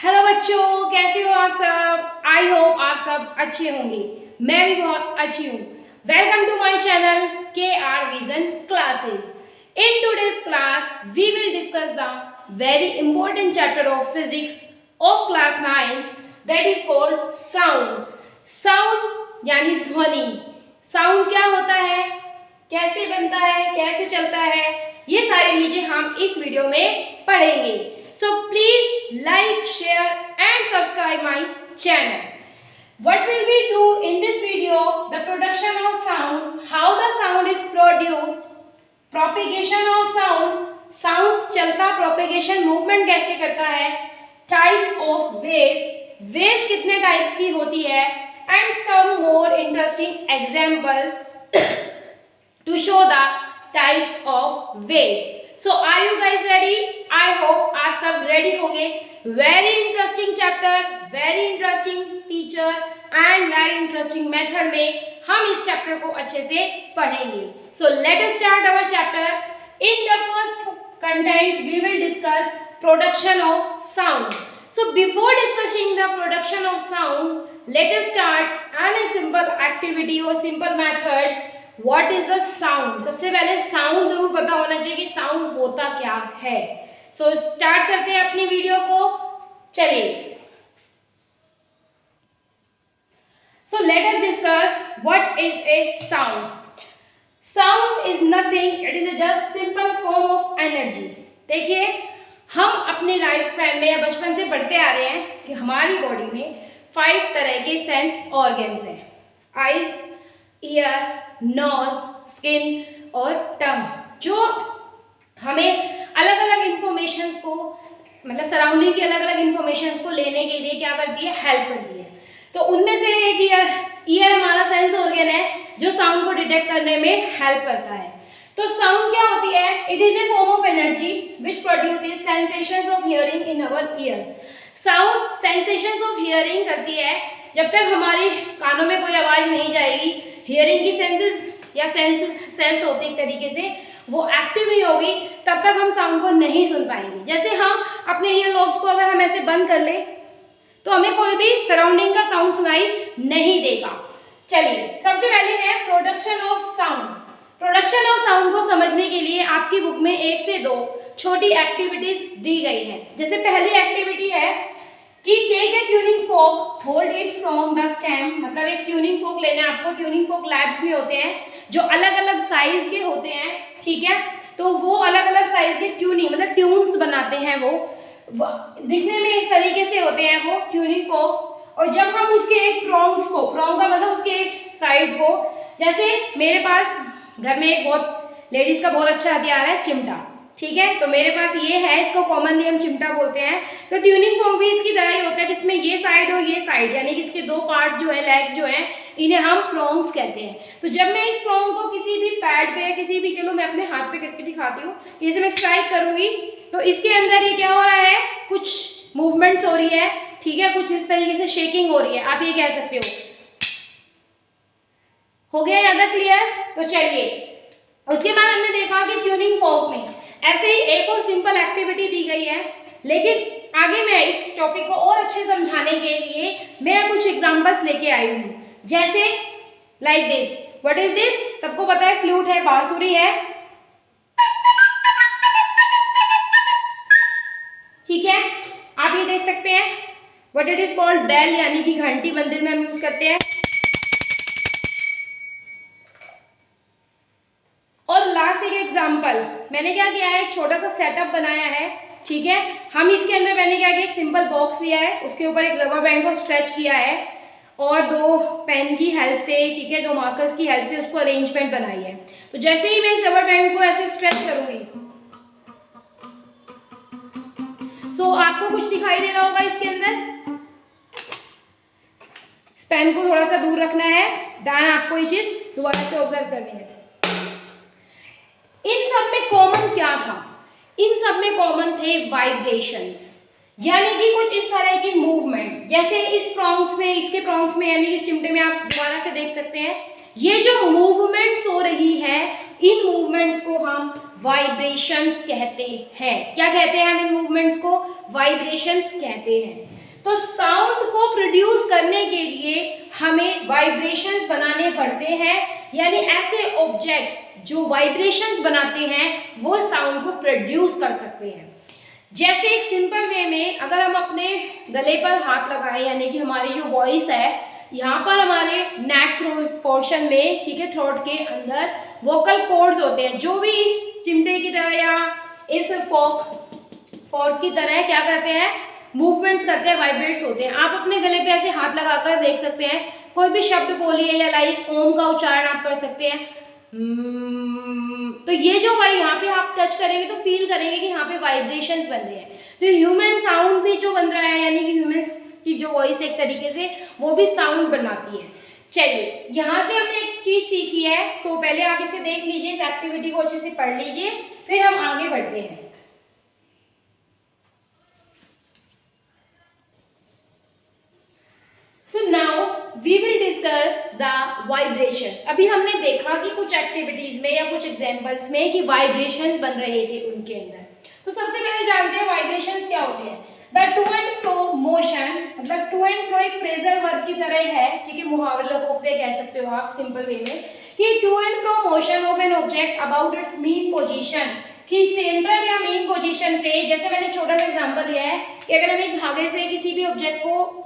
Hello बच्चों, कैसे हो आप सब। आई होप आप सब अच्छे होंगे। मैं भी बहुत अच्छी हूँ। Welcome to my channel KR vision classes. In today's class we will discuss the very important chapter of physics of class 9 that is called sound. Sound यानी ध्वनि। साउंड क्या होता है, कैसे बनता है, कैसे चलता है, ये सारी चीजें हम इस वीडियो में पढ़ेंगे। So please like, share and subscribe my channel. What will we do in this video? The production of sound, how the sound is produced, propagation of sound, sound चलता propagation movement कैसे करता है, types of waves, waves कितने types की होती है, and some more interesting examples to show the types of waves. So are you guys ready? I hope आप सब ready होंगे। Very interesting chapter, very interesting teacher and very interesting method में हम इस chapter को अच्छे से पढ़ेंगे। So let us start our chapter. In the first content we will discuss production of sound. So before discussing the production of sound, let us start a simple activity or simple methods. What is a sound? सबसे पहले sound जरूर पता होना चाहिए कि sound होता क्या है। सो स्टार्ट करते हैं अपनी वीडियो को, चलिए। So let us discuss what is a sound. Sound is nothing, it is just simple form of energy. देखिए, हम अपने लाइफ स्पैन में या बचपन से पढ़ते आ रहे हैं कि हमारी बॉडी में 5 तरह के सेंस ऑर्गन्स हैं। आईज, ईयर, नोज, स्किन और टंग, जो हमें अलग अलग इंफॉर्मेशन को, मतलब सराउंडिंग की अलग अलग इंफॉर्मेशन को लेने के लिए क्या करती है, हेल्प करती है। तो उनमें से एक ईयर हमारा सेंस ऑर्गन है जो साउंड को डिटेक्ट करने में हेल्प करता है। तो साउंड क्या होती है? It is a form of energy which produces sensations of hearing in our ears. Sound sensations of hearing करती है। जब तक हमारी कानों में कोई आवाज नहीं जाएगी, हियरिंग की सेंसेस या सेंस होते एक तरीके से, वो एक्टिव नहीं होगी, तब तक हम साउंड को नहीं सुन पाएंगे। जैसे हम अपने ईयर लॉब्स को अगर हम ऐसे बंद कर ले तो हमें कोई भी सराउंडिंग का साउंड सुनाई नहीं देगा। चलिए, सबसे पहले है production of sound. Production of sound को समझने के लिए आपकी बुक में 1 से 2 छोटी एक्टिविटीज दी गई है। जैसे पहली एक्टिविटी है कि take a tuning fork, hold it from the stem. मतलब एक ट्यूनिंग फोक लेना है आपको। ट्यूनिंग फोक लैब्स में होते हैं जो अलग अलग साइज के होते हैं, ठीक है। तो वो अलग अलग साइज के ट्यूनिंग मतलब ट्यून्स बनाते हैं। वो दिखने में इस तरीके से होते हैं वो ट्यूनिंग फोक। और जब हम उसके एक प्रॉन्ग्स को, प्रॉन्ग का मतलब उसके एक साइड को, जैसे मेरे पास घर में एक बहुत लेडीज का बहुत अच्छा हथियार है चिमटा, ठीक है। तो मेरे पास ये है, इसको कॉमनली हम चिमटा बोलते हैं। तो ट्यूनिंग फोक भी इसकी तरह ही होता है, जिसमें ये साइड और ये साइड, यानी कि इसके 2 पार्ट जो है, लेग्स जो है, इन्हें हम प्रॉन्ग्स कहते हैं। तो जब मैं इस प्रॉन्ग को किसी भी पैड पे, किसी भी, चलो मैं अपने हाथ पे करके दिखाती हूँ, जैसे मैं स्ट्राइक करूंगी तो इसके अंदर ये क्या हो रहा है, कुछ मूवमेंट्स हो रही है, ठीक है, कुछ इस तरीके से शेकिंग हो रही है, आप ये कह सकते हो गया ज्यादा क्लियर। तो चलिए, उसके बाद हमने देखा कि ट्यूनिंग फोक में ऐसे ही एक और सिंपल एक्टिविटी दी गई है। लेकिन आगे मैं इस टॉपिक को और अच्छे समझाने के लिए मैं कुछ एग्जांपल्स लेके आई हूँ। जैसे like this, what is this? सबको पता है फ्लूट है, बांसुरी है, ठीक है। आप ये देख सकते हैं what it is called bell, यानी कि घंटी मंदिर में हम यूज करते हैं। और लास्ट एक एग्जांपल, मैंने क्या किया है, एक छोटा सा सेटअप बनाया है, ठीक है। हम इसके अंदर मैंने क्या किया, एक सिंपल बॉक्स लिया है, उसके ऊपर एक रबर बैंड को स्ट्रेच किया है और 2 पेन की हेल्प से, ठीक है, 2 मार्कर्स की हेल्प से उसको अरेंजमेंट बनाई है। तो जैसे ही मैं इस रबर बैंड को ऐसे स्ट्रेच करूंगी, सो आपको कुछ दिखाई दे रहा होगा इसके अंदर। इस पेन को थोड़ा सा दूर रखना है, ध्यान आपको ये चीज दोबारा से ऑब्जर्व करनी है। इन सब में कॉमन क्या था? इन सब में कॉमन थे वाइब्रेशंस, यानी कि कुछ इस तरह की मूवमेंट। जैसे इस प्रॉन्ग्स में, इसके प्रॉन्ग्स में, यानी कि इस चिमटे में आप दोबारा से देख सकते हैं, ये जो मूवमेंट्स हो रही है, इन मूवमेंट्स को हम वाइब्रेशंस कहते हैं। क्या कहते हैं हम इन मूवमेंट्स को? वाइब्रेशंस कहते हैं। तो साउंड को प्रोड्यूस करने के लिए हमें वाइब्रेशंस बनाने पड़ते हैं, यानी ऐसे ऑब्जेक्ट्स जो वाइब्रेशंस बनाते हैं वो साउंड को प्रोड्यूस कर सकते हैं। जैसे एक सिंपल वे में अगर हम अपने गले पर हाथ लगाएं, यानी कि हमारी जो वॉइस है यहाँ पर हमारे नेक पोर्शन में, ठीक है, थ्रोट के अंदर वोकल कॉर्ड्स होते हैं, जो भी इस चिमटे की तरह या इस फोर्क की तरह क्या करते हैं, मूवमेंट्स करते हैं, वाइब्रेट्स होते हैं। आप अपने गले पे ऐसे हाथ लगाकर देख सकते हैं, कोई भी शब्द बोलिए या लाइक ओम का उच्चारण आप कर सकते हैं। तो ये जो भाई यहाँ पे आप टच करेंगे तो फील करेंगे कि यहाँ पे वाइब्रेशंस बन रहे हैं। तो ह्यूमन साउंड भी जो बन रहा है, यानी कि ह्यूमन की जो वॉइस एक तरीके से वो भी साउंड बनाती है। चलिए, यहाँ से हमने एक चीज सीखी है, तो पहले आप इसे देख लीजिए, इस एक्टिविटी को अच्छे से पढ़ लीजिए, फिर हम आगे बढ़ते हैं। So now we will discuss the vibrations. अभी हमने देखा कि कुछ एक्टिविटीज में या कुछ एग्जांपल्स में कि वाइब्रेशंस बन रहे थे उनके अंदर। तो सबसे पहले जानते हैं वाइब्रेशंस क्या होते हैं। The two and fro motion, मतलब टू एंड फ्रो एक फ्रेजल वर्ब की तरह है, ठीक है, मुहावरा लोकोक्ति कह सकते हो आप सिंपल वे में, कि to and fro motion of an object about its mean position, कि सेंट्रल या मेन पोजीशन से, जैसे मैंने छोटा सा एग्जांपल लिया है कि अगर हम एक धागे से किसी भी ऑब्जेक्ट को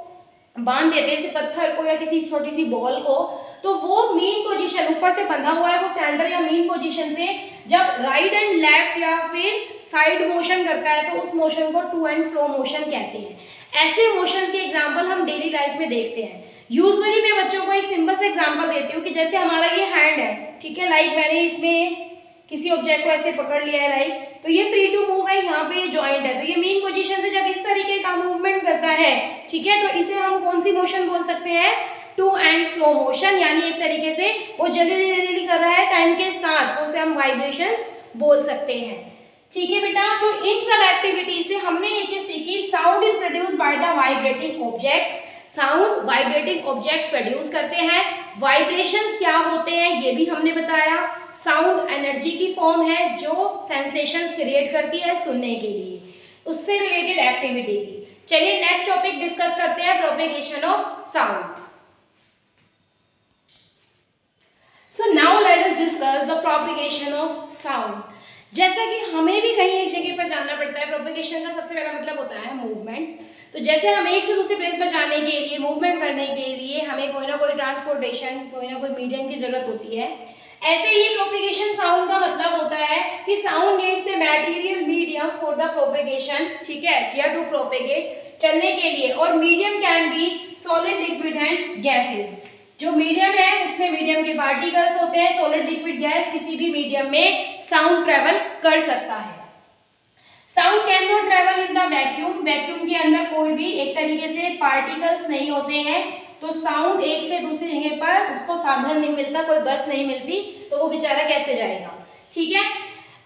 बांध देते हैं, जैसे पत्थर को या किसी छोटी सी बॉल को, तो वो मेन पोजीशन ऊपर से बंधा हुआ है, वो सेंटर या मेन पोजीशन से जब राइट एंड लेफ्ट या फिर साइड मोशन करता है तो उस मोशन को टू एंड फ्रो मोशन कहते हैं। ऐसे मोशंस के एग्जांपल हम डेली लाइफ में देखते हैं। यूजुअली मैं बच्चों को एक सिंपल सा एग्जांपल देती हूँ कि जैसे हमारा ये हैंड है, ठीक है, लाइक मैंने इसमें किसी ऑब्जेक्ट को ऐसे पकड़ लिया है, लाइक, तो ये फ्री टू मूव है, यहाँ पे जॉइंट है, तो ये मेन पोजीशन से जब इस तरीके का मूवमेंट करता है, ठीक है, तो इसे हम कौन सी मोशन बोल सकते हैं? टू एंड फ्लो मोशन, यानी एक तरीके से वो जल्दी जल्दी कर रहा है टाइम के साथ, तो उसे हम वाइब्रेशंस बोल सकते हैं। ठीक है बेटा, तो इन सब एक्टिविटीज से हमने ये चीज सीखी, sound is produced by the vibrating objects, sound vibrating objects produce करते हैं। वाइब्रेशंस क्या होते हैं ये भी हमने बताया। साउंड एनर्जी की फॉर्म है जो सेंसेशंस क्रिएट करती है सुनने के लिए, उससे रिलेटेड एक्टिविटी की। चलिए नेक्स्ट टॉपिक डिस्कस करते हैं, propagation of sound. So now let us discuss the propagation of sound. जैसा कि हमें भी कहीं एक जगह पर जाना पड़ता है, प्रोपेगेशन का सबसे पहला मतलब होता है मूवमेंट। तो जैसे हम एक से दूसरे प्लेस पर जाने के लिए, मूवमेंट करने के लिए हमें कोई ना कोई ट्रांसपोर्टेशन, कोई ना कोई मीडियम की जरूरत होती है, ऐसे ही प्रोपेगेशन साउंड का मतलब होता है कि sound needs a material medium for the propagation, ठीक है, या टू प्रोपेगेट, चलने के लिए। और medium can be solid, liquid and gases. जो मीडियम है उसमें मीडियम के पार्टिकल्स होते हैं, सॉलिड, लिक्विड, गैस, किसी भी मीडियम में साउंड ट्रेवल कर सकता है। Sound can not travel in the vacuum, vacuum के अंदर कोई भी एक तरीके से पार्टिकल्स नहीं होते हैं, तो साउंड एक से दूसरी जगह पर उसको साधन नहीं मिलता, कोई बस नहीं मिलती, तो वो बेचारा कैसे जाएगा। ठीक है,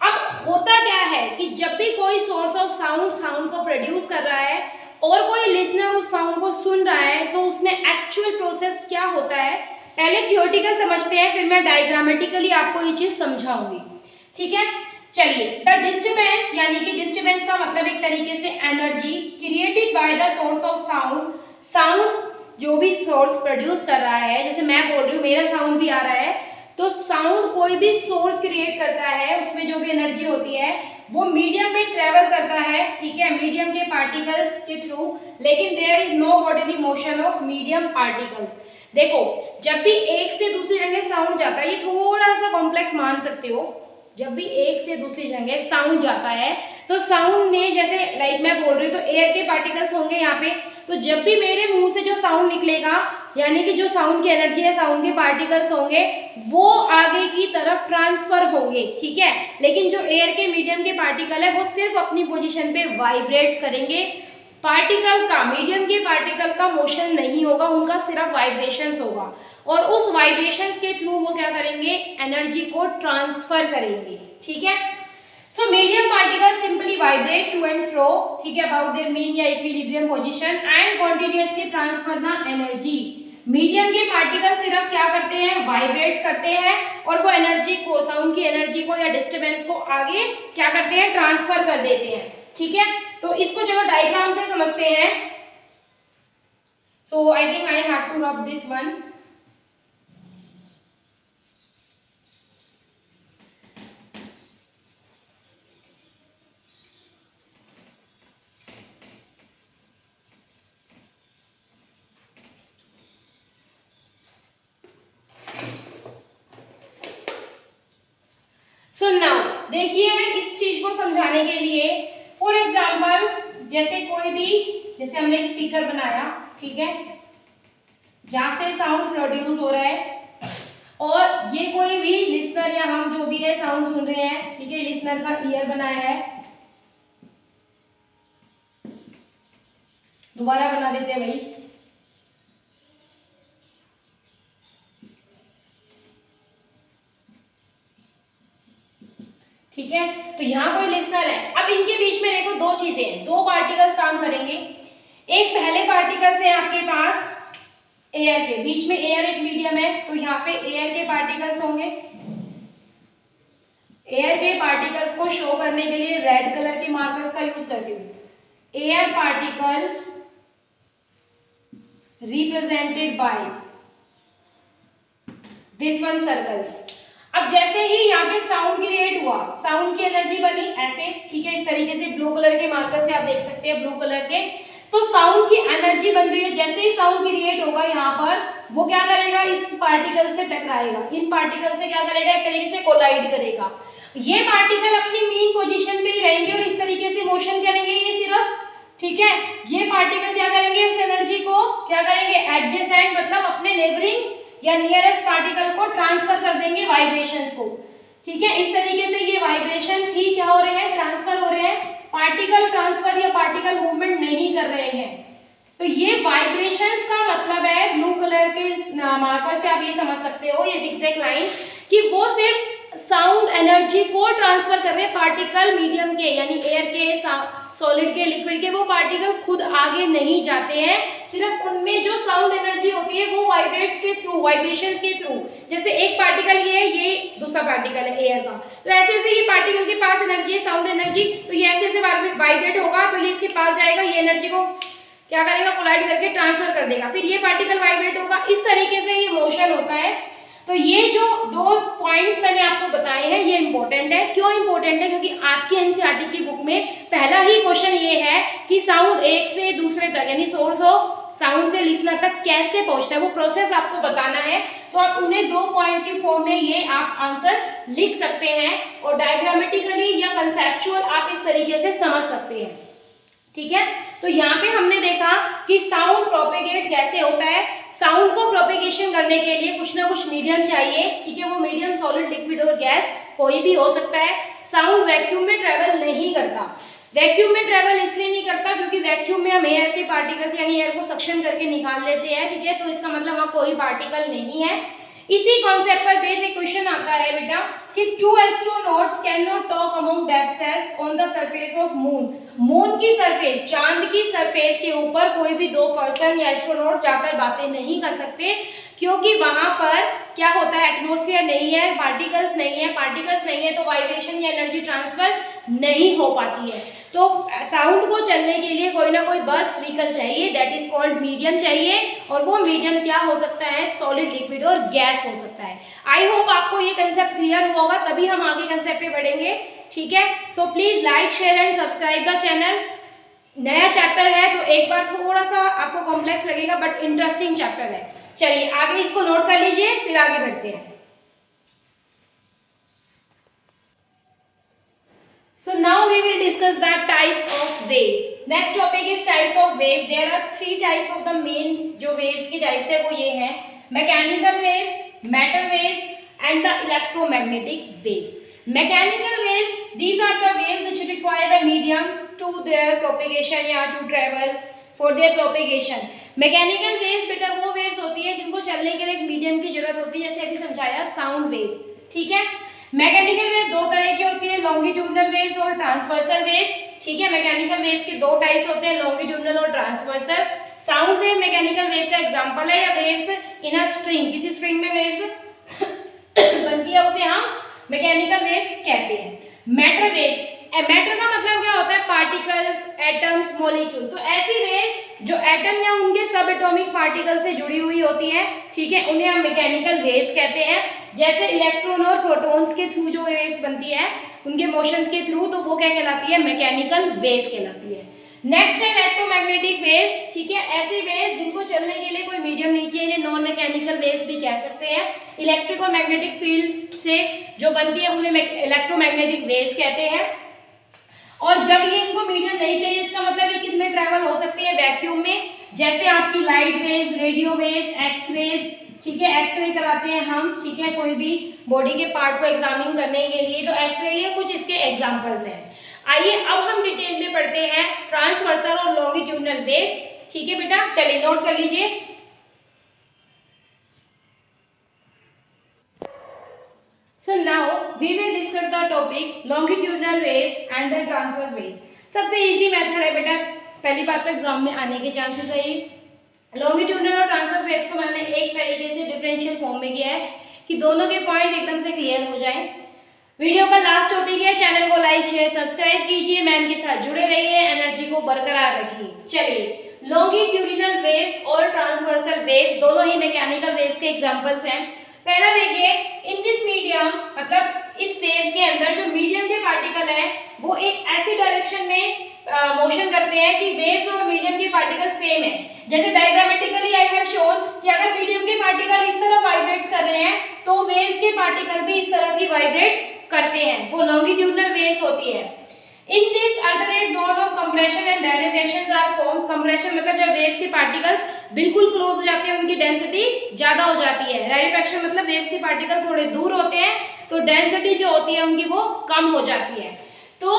अब होता क्या है कि जब भी कोई सोर्स ऑफ साउंड को प्रोड्यूस कर रहा है और कोई लिसनर उस साउंड को सुन रहा है, तो उसमें एक्चुअल प्रोसेस क्या होता है, पहले थियोरेटिकल समझते हैं, फिर मैं डायग्रामेटिकली आपको ये चीज समझाऊंगी। ठीक है, चलिए, द डिस्टर्बेंस, यानी कि डिस्टर्बेंस का मतलब एक तरीके से energy created by the source of sound. Sound जो भी सोर्स प्रोड्यूस कर रहा है, जैसे मैं बोल रही हूँ मेरा साउंड भी आ रहा है, तो साउंड कोई भी सोर्स क्रिएट करता है, उसमें जो भी एनर्जी होती है वो मीडियम में ट्रेवल करता है, ठीक है, मीडियम के पार्टिकल्स के थ्रू, लेकिन there is no bodily motion of medium particles. देखो, जब भी एक से दूसरी जगह साउंड जाता है, ये थोड़ा सा कॉम्प्लेक्स मान सकते हो, जब भी एक से दूसरी जगह साउंड जाता है तो साउंड में, जैसे लाइक मैं बोल रही हूँ, तो एयर के पार्टिकल्स होंगे यहाँ पे, तो जब भी मेरे मुंह से जो साउंड निकलेगा, यानी कि जो साउंड की एनर्जी है, साउंड के पार्टिकल्स होंगे, वो आगे की तरफ ट्रांसफर होंगे, ठीक है, लेकिन जो एयर के मीडियम के पार्टिकल है वो सिर्फ अपनी पोजीशन पे वाइब्रेट्स करेंगे, पार्टिकल का, मीडियम के पार्टिकल का मोशन नहीं होगा, उनका सिर्फ वाइब्रेशंस होगा, और उस वाइब्रेशंस के थ्रू वो क्या करेंगे, एनर्जी को ट्रांसफर करेंगे। ठीक है, so medium particle simply vibrate to and fro, ठीक है, अबाउट देयर मीन या equilibrium position and continuously transfer the energy. Medium के पार्टिकल सिर्फ क्या करते हैं, वाइब्रेट्स करते हैं और वो एनर्जी को, साउंड की एनर्जी को या डिस्टरबेंस को आगे क्या करते हैं, ट्रांसफर कर देते हैं। ठीक है, तो इसको चलो डायग्राम से समझते हैं। So I think I have to rub this one. So now देखिए, इस चीज को समझाने के लिए फॉर एग्जांपल जैसे कोई भी, जैसे हमने एक स्पीकर बनाया, ठीक है, जहां से साउंड प्रोड्यूस हो रहा है और ये कोई भी लिसनर या हम जो भी है साउंड सुन रहे हैं, ठीक है, लिसनर का ईयर बनाया है, दोबारा बना देते हैं भाई। ठीक है, तो यहाँ कोई लिसनर है। अब इनके बीच में देखो दो चीजें हैं, दो पार्टिकल्स काम करेंगे। एक पहले पार्टिकल्स है आपके पास एयर के, बीच में एयर एक मीडियम है, तो यहाँ पे एयर के पार्टिकल्स होंगे। एयर के पार्टिकल्स को शो करने के लिए रेड कलर के मार्कर्स का यूज करती हूँ। Air particles represented by this one circles. अब जैसे ही यहाँ पे साउंड क्रिएट हुआ, साउंड की एनर्जी बनी ऐसे, ठीक है, इस तरीके से ब्लू कलर के मार्कर से आप देख सकते हैं, ब्लू कलर से, तो साउंड की एनर्जी बन रही है। जैसे ही साउंड क्रिएट होगा यहाँ पर, वो क्या करेगा, इस पार्टिकल से टकराएगा, इन पार्टिकल से क्या करेगा, एक तरीके से कोलाइड करेगा। ये पार्टिकल अपनी मेन पोजीशन पे ही रहेंगे और इस तरीके से मोशन करेंगे ये सिर्फ, ठीक है। ये पार्टिकल क्या करेंगे, उस एनर्जी को क्या करेंगे, एडजेसेंट मतलब अपने नेबरिंग या नियरेस्ट पार्टिकल को ट्रांसफर कर देंगे वाइब्रेशंस को। ठीक है, इस तरीके से ये वाइब्रेशंस ही क्या हो रहे हैं, ट्रांसफर हो रहे हैं, पार्टिकल ट्रांसफर या पार्टिकल मूवमेंट नहीं कर रहे हैं। तो ये वाइब्रेशंस का मतलब है, ब्लू कलर के मार्कर से आप ये समझ सकते हो, ये जिगजैग लाइन, कि वो सिर्फ साउंड एनर्जी को ट्रांसफर कर रहे हैं पार्टिकल मीडियम के, यानी एयर के, सॉलिड के, लिक्विड के, वो पार्टिकल खुद आगे नहीं जाते हैं, सिर्फ उनमें जो साउंड एनर्जी होती है वो वाइब्रेट के थ्रू, वाइब्रेशंस के थ्रू, जैसे एक पार्टिकल ये दूसरा पार्टिकल है एयर का, तो ऐसे ऐसे ये पार्टिकल के पास एनर्जी है, साउंड एनर्जी, तो ये ऐसे ऐसे वाइब्रेट होगा, तो ये इसके पास जाएगा, ये एनर्जी को क्या करेगा, कोलाइड करके ट्रांसफर कर देगा, फिर ये पार्टिकल वाइब्रेट होगा, इस तरीके से ये मोशन होता है। तो ये जो दो पॉइंट्स मैंने आपको बताए हैं ये इंपॉर्टेंट है। क्यों इंपॉर्टेंट है, क्योंकि आपकी एनसीईआरटी की बुक में पहला ही क्वेश्चन ये है कि साउंड एक से दूसरे तक, यानी सोर्स ऑफ साउंड से लिसनर तक कैसे पहुंचता है, वो प्रोसेस आपको बताना है। तो आप उन्हें दो पॉइंट के फॉर्म में ये आप आंसर लिख सकते हैं और डायग्रामेटिकली या कंसेप्चुअल आप इस तरीके से समझ सकते हैं। ठीक है, तो यहाँ पे हमने देखा कि साउंड प्रोपेगेट कैसे होता है। साउंड को प्रोपेगेशन करने के लिए कुछ ना कुछ मीडियम चाहिए, ठीक है, वो मीडियम सॉलिड, लिक्विड और गैस कोई भी हो सकता है। साउंड वैक्यूम में ट्रेवल नहीं करता। वैक्यूम में ट्रेवल इसलिए नहीं करता क्योंकि वैक्यूम में हम एयर के पार्टिकल्स यानी एयर को सक्शन करके निकाल लेते हैं, ठीक है, तो इसका मतलब वहाँ कोई पार्टिकल नहीं है। इसी कॉन्सेप्ट पर बेस एक क्वेश्चन आता है बेटा कि two astronauts can not talk among themselves on the surface of moon. Moon की सरफेस, चांद की सरफेस के ऊपर कोई भी दो पर्सन या एस्ट्रोनॉट जाकर बातें नहीं कर सकते क्योंकि वहां पर क्या होता है, एटमॉस्फेयर नहीं है, पार्टिकल्स नहीं है तो वाइब्रेशन या एनर्जी ट्रांसफर नहीं हो पाती है। तो साउंड को चलने के लिए कोई ना कोई बस व्हीकल चाहिए, दैट इज कॉल्ड मीडियम चाहिए, और वो मीडियम क्या हो सकता है, सॉलिड, लिक्विड और गैस हो सकता है। आई होप आपको ये कंसेप्ट क्लियर हुआ होगा, तभी हम आगे कंसेप्ट पे बढ़ेंगे। ठीक है, so please like, share and subscribe the channel. नया चैप्टर है तो एक बार थोड़ा सा आपको कॉम्प्लेक्स लगेगा बट इंटरेस्टिंग चैप्टर है। चलिए आगे इसको नोट कर लीजिए, फिर आगे बढ़ते हैं। So now we will discuss the types of wave. Next topic is types of wave. There are three types of the main जो waves की types है वो ये है mechanical waves, matter waves and the electromagnetic waves. Mechanical waves, these are the waves which require a medium to their propagation या to travel for their propagation. Mechanical waves बेटा वो waves होती है जिनको चलने के लिए एक medium की जरूरत होती है, जैसे अभी समझाया sound waves। ठीक है, मैकेनिकल वेव दो तरह की होती है, लॉन्गिट्यूडनल वेव्स और ट्रांसवर्सल वेव्स। ठीक है, मैकेनिकल वेव्स के दो टाइप्स होते हैं, लॉन्गिट्यूडनल और transversal. Sound wave mechanical wave का एग्जांपल है, या वेव्स इन अ स्ट्रिंग, किसी स्ट्रिंग में वेव्स बनती है उसे हम मैकेनिकल वेव्स कहते हैं। मैटर वेव्स, मैटर का मतलब क्या होता है, पार्टिकल्स, एटम्स, मॉलिक्यूल। तो ऐसी वेव्स जो एटम या उनके सब एटॉमिक पार्टिकल से जुड़ी हुई होती है, ठीक है, उन्हें हम मैकेनिकल वेव्स कहते हैं। जैसे इलेक्ट्रॉन और प्रोटॉन्स के थ्रू जो वेव्स बनती है उनके मोशंस के थ्रू, तो वो क्या कहलाती है, मैकेनिकल वेव्स कहलाती है। नेक्स्ट है इलेक्ट्रोमैग्नेटिक वेव्स, ठीक है, ऐसी वेव्स जिनको चलने के लिए कोई मीडियम नहीं चाहिए, इन्हें नॉन मैकेनिकल वेव्स भी कह सकते हैं। इलेक्ट्रिक और मैग्नेटिक फील्ड से जो बनती है उन्हें इलेक्ट्रोमैग्नेटिक वेव्स कहते हैं। और जब ये इनको मीडियम नहीं चाहिए, इसका मतलब ये कितने ट्रैवल हो सकती है, वैक्यूम में, जैसे आपकी light waves, radio waves, X rays, ठीक है, एक्सरे कराते हैं हम, ठीक है, कोई भी बॉडी के पार्ट को एग्जामिन करने के लिए, तो एक्सरे ये कुछ इसके एग्जांपल्स हैं। आइए अब हम डिटेल में पढ़ते हैं ट्रांसवर्सल और लॉन्गिट्यूडनल वेव्स, ठीक है बेटा, चलिए नोट कर लीजिए। So now we will discuss the topic longitudinal waves and the transverse wave. सबसे इजी मेथड है बेटा, पहली बात तो एग्जाम में आने के चांसेस है। लॉन्गिट्यूडनल और ट्रांसवर्स वेव्स को मैंने एक तरीके से डिफरेंशियल फॉर्म में किया है कि दोनों के पॉइंट्स एकदम से क्लियर हो जाएं। वीडियो का लास्ट टॉपिक है, चैनल को लाइक शेयर सब्सक्राइब कीजिए, मैम के साथ जुड़े रहिए, एनर्जी को बरकरार रखिए। चलिए, लॉन्गिट्यूडनल वेव्स और ट्रांसवर्सल वेव्स दोनों ही मैकेनिकल वेव्स के एग्जांपल्स हैं। पहला देखिए, इन दिस मीडियम, मतलब इस वेव्स के अंदर जो मीडियम के पार्टिकल है वो एक ऐसी डायरेक्शन में मोशन करते हैं कि वेव्स और मीडियम के पार्टिकल सेम है। जैसे डायग्रामेटिकली आई हैव शोन कि अगर मीडियम के पार्टिकल इस तरफ वाइब्रेट्स कर रहे हैं तो वेव्स के पार्टिकल भी इस तरफ ही वाइब्रेट्स करते हैं, वो लॉन्गिट्यूडनल वेव्स होती है। In this alternate zone of compression and rarefactions are form. Compression मतलब जब वेव्स के पार्टिकल्स बिल्कुल क्लोज हो जाते हैं, उनकी डेंसिटी ज्यादा हो जाती है। रायरेफैक्शन मतलब वेव्स के पार्टिकल थोड़े दूर होते हैं तो डेंसिटी जो होती है उनकी वो कम हो जाती है। तो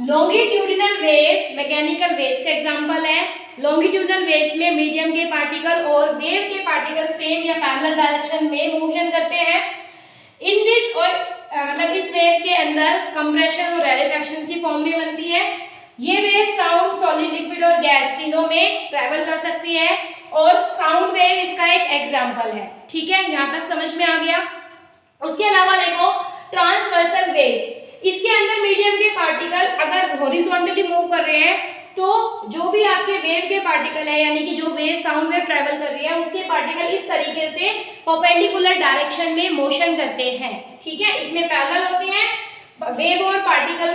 लॉन्गिट्यूडिनल वेव्स मैकेनिकल वेव्स का एग्जांपल है। लॉन्गिट्यूडिनल वेव्स में मीडियम के पार्टिकल और वेव के पार्टिकल सेम या पैरेलल डायरेक्शन में मोशन करते हैं। इन दिस मतलब इस वेव्स के अंदर कंप्रेशन और रायरेफैक्शन की फॉर्म में बनती है। ये वेव साउंड, सॉलिड, लिक्विड और गैस तीनों में ट्रैवल कर सकती है और साउंड वेव इसका एक एग्जांपल है। ठीक है, यहाँ तक समझ में आ गया। उसके अलावा देखो ट्रांसवर्सल वेव्स, इसके अंदर मीडियम के पार्टिकल अगर हॉरिजॉन्टली मूव कर रहे हैं तो जो भी आपके वेव के पार्टिकल है, यानी कि जो वेव साउंड वेव ट्रैवल कर रही है उसके पार्टिकल इस तरीके से परपेंडिकुलर डायरेक्शन में मोशन करते हैं। ठीक है, इसमें पैरेलल होते हैं वेव और पार्टिकल,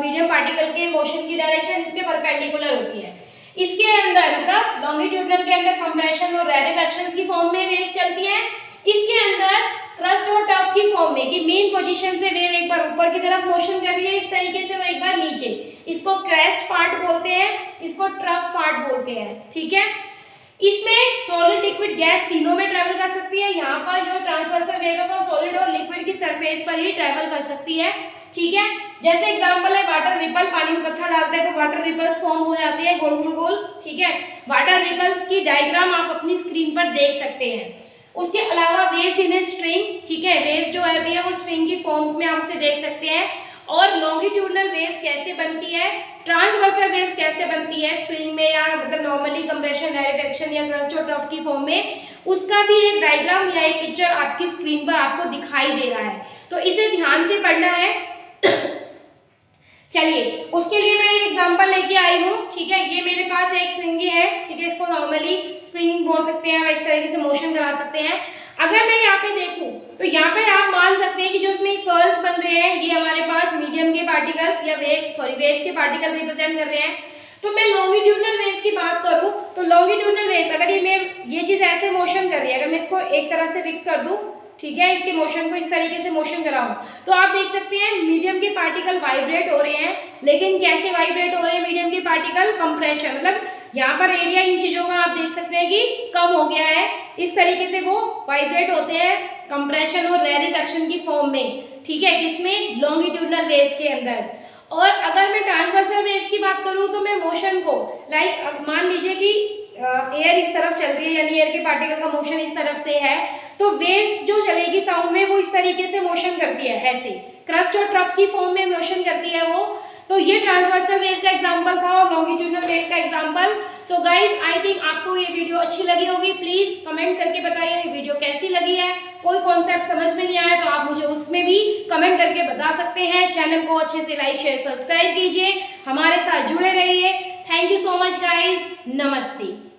मीडियम पार्टिकल के मोशन की डायरेक्शन इसमें परपेंडिकुलर होती है। इसके अंदर मतलब लॉन्गिट्यूडनल के अंदर कंप्रेशन और रायरेफैक्शन की फॉर्म में वेव्स चलती है। इसके अंदर क्रस्ट और टफ की फॉर्म में कि मेन पोजीशन से वेव एक बार ऊपर की तरफ मोशन कर रही है, इस तरीके से वो एक बार नीचे, इसको क्रेस्ट पार्ट बोलते हैं, इसको ट्रफ पार्ट बोलते हैं। ठीक है, इसमें सॉलिड, लिक्विड, गैस तीनों में ट्रैवल कर सकती है। यहाँ पर जो ट्रांसवर्सल वेव है वो सॉलिड और लिक्विड की सरफेस पर ही ट्रैवल कर सकती है। ठीक है, जैसे एग्जांपल है वाटर रिपल, पानी में पत्थर डालते हैं तो वाटर रिपल्स फॉर्म हो जाते हैं गोल गोल गोल। ठीक है, वाटर रिपल्स की डायग्राम आप अपनी स्क्रीन पर देख सकते हैं। उसके अलावा वेव्स इन ए स्ट्रिंग, ठीक है, वेव्स जो आती है वो स्ट्रिंग की फॉर्म्स में आप उसे देख सकते हैं। और लॉन्गिट्यूडनल वेव्स कैसे बनती है, ट्रांसवर्सल वेव्स कैसे बनती है स्प्रिंग में या मतलब नॉर्मली कंप्रेशन, रायरेफैक्शन या क्रस्ट और ट्रफ की फॉर्म में, उसका भी एक डायग्राम या एक पिक्चर आपकी स्क्रीन पर आपको दिखाई दे रहा है, तो इसे ध्यान से पढ़ना है। चलिए, उसके लिए मैं एक एग्जांपल लेके आई हूँ। ठीक है, ये मेरे पास एक स्ट्रिंग है। ठीक है, इसको नॉर्मली स्प्रिंग बोल सकते हैं, इस तरीके से मोशन करा सकते हैं। अगर मैं यहाँ पे देखूँ तो यहाँ पे आप मान सकते हैं कि जो इसमें कर्ल्स बन रहे हैं ये हमारे पास मीडियम के पार्टिकल्स या वेव्स के पार्टिकल रिप्रेजेंट कर रहे हैं। तो मैं लॉन्गिट्यूडनल वेव्स की बात करूँ तो लॉन्गिट्यूडनल वेव्स अगर ये चीज ऐसे मोशन कर रही है, अगर मैं इसको एक तरफ से फिक्स कर दूं, ठीक है, इसके मोशन को इस तरीके से मोशन कराऊं तो आप देख सकते हैं मीडियम के पार्टिकल वाइब्रेट हो रहे हैं। लेकिन कैसे वाइब्रेट हो रहे हैं मीडियम के पार्टिकल, कंप्रेशन, मतलब यहाँ पर एरिया इन चीजों का आप देख सकते हैं कि कम हो गया है, इस तरीके से वो वाइब्रेट होते हैं कंप्रेशन और रायरेफैक्शन की फॉर्म में। ठीक है, किसमें, लॉन्गिट्यूडनल वेव्स के अंदर। और अगर मैं ट्रांसवर्सल वेव्स की बात करूं तो मैं मोशन को मान लीजिए कि एयर इस तरफ चल रही है, यानी एयर के पार्टिकल का मोशन इस तरफ से है, तो वेव्स जो चलेगी साउंड में वो इस तरीके से मोशन करती है, ऐसे क्रस्ट और ट्रफ की फॉर्म में मोशन करती है वो। तो ये ट्रांसवर्सल वेव का एग्जांपल था और लॉन्गिट्यूडिनल वेव का example. So guys I think आपको ये वीडियो अच्छी लगी होगी। प्लीज कमेंट करके बताइए ये वीडियो कैसी लगी है। कोई कॉन्सेप्ट समझ में नहीं आया तो आप मुझे उसमें भी कमेंट करके बता सकते हैं। चैनल को अच्छे से लाइक शेयर सब्सक्राइब कीजिए, हमारे साथ जुड़े रहिए। Thank you so much guys, नमस्ते।